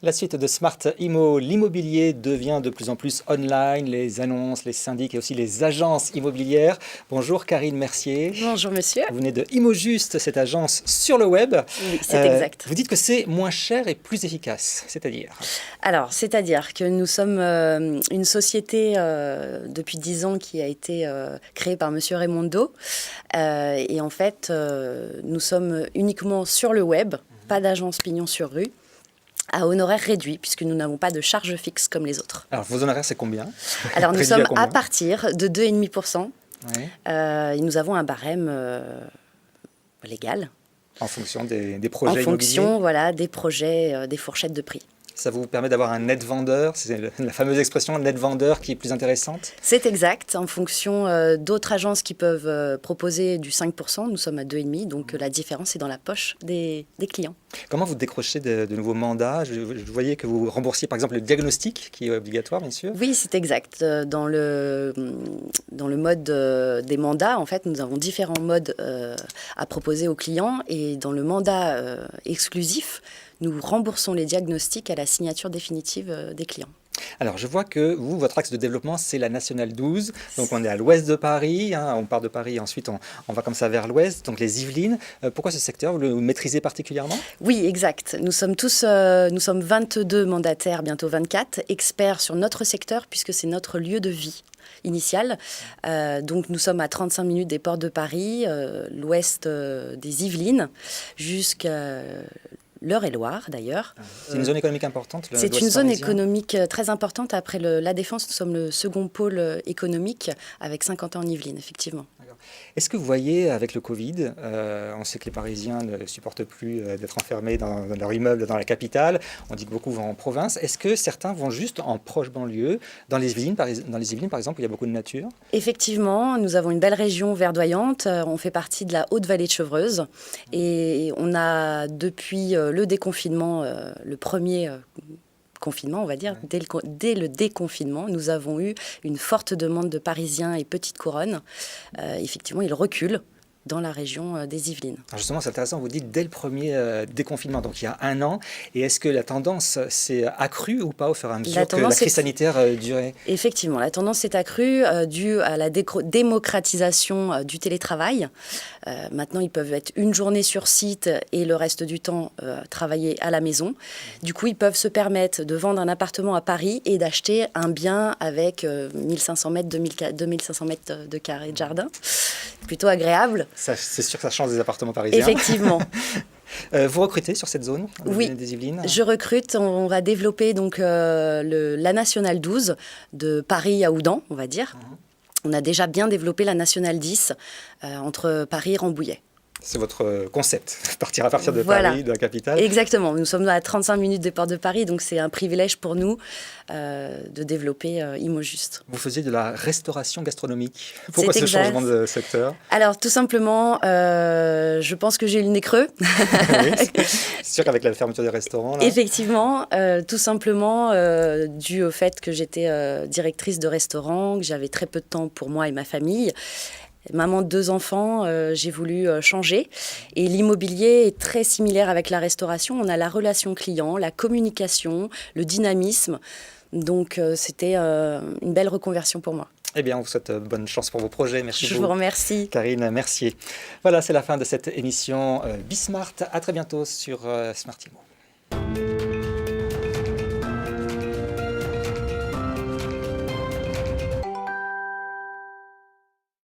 La suite de Smart Immo, l'immobilier devient de plus en plus online, les annonces, les syndics et aussi les agences immobilières. Bonjour Karine Mercier. Bonjour monsieur. Vous venez de Immojuste, cette agence sur le web. Oui, c'est exact. Vous dites que c'est moins cher et plus efficace, c'est-à-dire? Alors, c'est-à-dire que nous sommes une société depuis 10 ans qui a été créée par monsieur Raimondo. Et en fait, nous sommes uniquement sur le web, pas d'agence pignon sur rue, à honoraires réduits, puisque nous n'avons pas de charges fixes comme les autres. Alors, vos honoraires, c'est combien? Alors, nous Réduit sommes combien? à partir de 2,5%. Oui. Et nous avons un barème légal. En fonction des projets En fonction, immobiliers. voilà, des projets, des fourchettes de prix. Ça vous permet d'avoir un net vendeur, c'est la fameuse expression net vendeur qui est plus intéressante? C'est exact. En fonction d'autres agences qui peuvent proposer du 5%, nous sommes à 2,5%. Donc la différence est dans la poche des clients. Comment vous décrochez de nouveaux mandats? Je voyais que vous remboursiez par exemple le diagnostic qui est obligatoire, bien sûr. Oui, c'est exact. Dans le mode des mandats, en fait, nous avons différents modes à proposer aux clients. Et dans le mandat exclusif, nous remboursons les diagnostics à la signature définitive des clients. Alors, je vois que vous, votre axe de développement, c'est la Nationale 12. Donc, on est à l'ouest de Paris. On part de Paris, ensuite, on va comme ça vers l'ouest, donc les Yvelines. Pourquoi ce secteur? Vous le maîtrisez particulièrement? Oui, exact. Nous sommes 22 mandataires, bientôt 24, experts sur notre secteur, puisque c'est notre lieu de vie initial. Donc, nous sommes à 35 minutes des ports de Paris, l'ouest des Yvelines, jusqu'à l'Eure-et-Loir, d'ailleurs. C'est une zone économique importante? C'est une zone économique très importante. Après la Défense, nous sommes le second pôle économique avec 50 ans en Yvelines, effectivement. Est-ce que vous voyez, avec le Covid, on sait que les Parisiens ne supportent plus d'être enfermés dans leur immeuble dans la capitale, on dit que beaucoup vont en province, est-ce que certains vont juste en proche banlieue, dans les Yvelines par exemple, où il y a beaucoup de nature? Effectivement, nous avons une belle région verdoyante, on fait partie de la Haute-Vallée de Chevreuse et on a depuis le déconfinement, le premier confinement, on va dire, dès le déconfinement, nous avons eu une forte demande de Parisiens et Petite Couronne. Effectivement, ils reculent dans la région des Yvelines. Alors justement, c'est intéressant, vous dites dès le premier déconfinement, donc il y a 1 an. Et est-ce que la tendance s'est accrue ou pas au fur et à mesure que la crise sanitaire durait? Effectivement, la tendance s'est accrue due à la démocratisation du télétravail. Maintenant, ils peuvent être une journée sur site et le reste du temps travailler à la maison. Du coup, ils peuvent se permettre de vendre un appartement à Paris et d'acheter un bien avec 1500 mètres, 2500 mètres de carré de jardin. Plutôt agréable. C'est sûr que ça change des appartements parisiens. Effectivement. Vous recrutez sur cette zone des Yvelines? Je recrute. On va développer donc la Nationale 12 de Paris à Houdan, on va dire. On a déjà bien développé la Nationale 10 entre Paris et Rambouillet. C'est votre concept, partir à partir de voilà. Paris, de la capitale. Exactement. Nous sommes à 35 minutes des ports de Paris, donc c'est un privilège pour nous de développer Immojuste. Vous faisiez de la restauration gastronomique. Pourquoi ce changement de secteur? Alors, tout simplement, je pense que j'ai eu le nez creux. Oui, c'est sûr qu'avec la fermeture des restaurants... Là... Effectivement, tout simplement dû au fait que j'étais directrice de restaurant, que j'avais très peu de temps pour moi et ma famille. Maman de 2 enfants, j'ai voulu changer. Et l'immobilier est très similaire avec la restauration. On a la relation client, la communication, le dynamisme. Donc, c'était une belle reconversion pour moi. Eh bien, on vous souhaite bonne chance pour vos projets. Merci beaucoup. Je vous remercie. Karine Mercier. Voilà, c'est la fin de cette émission Bismart. À très bientôt sur Smart Immo.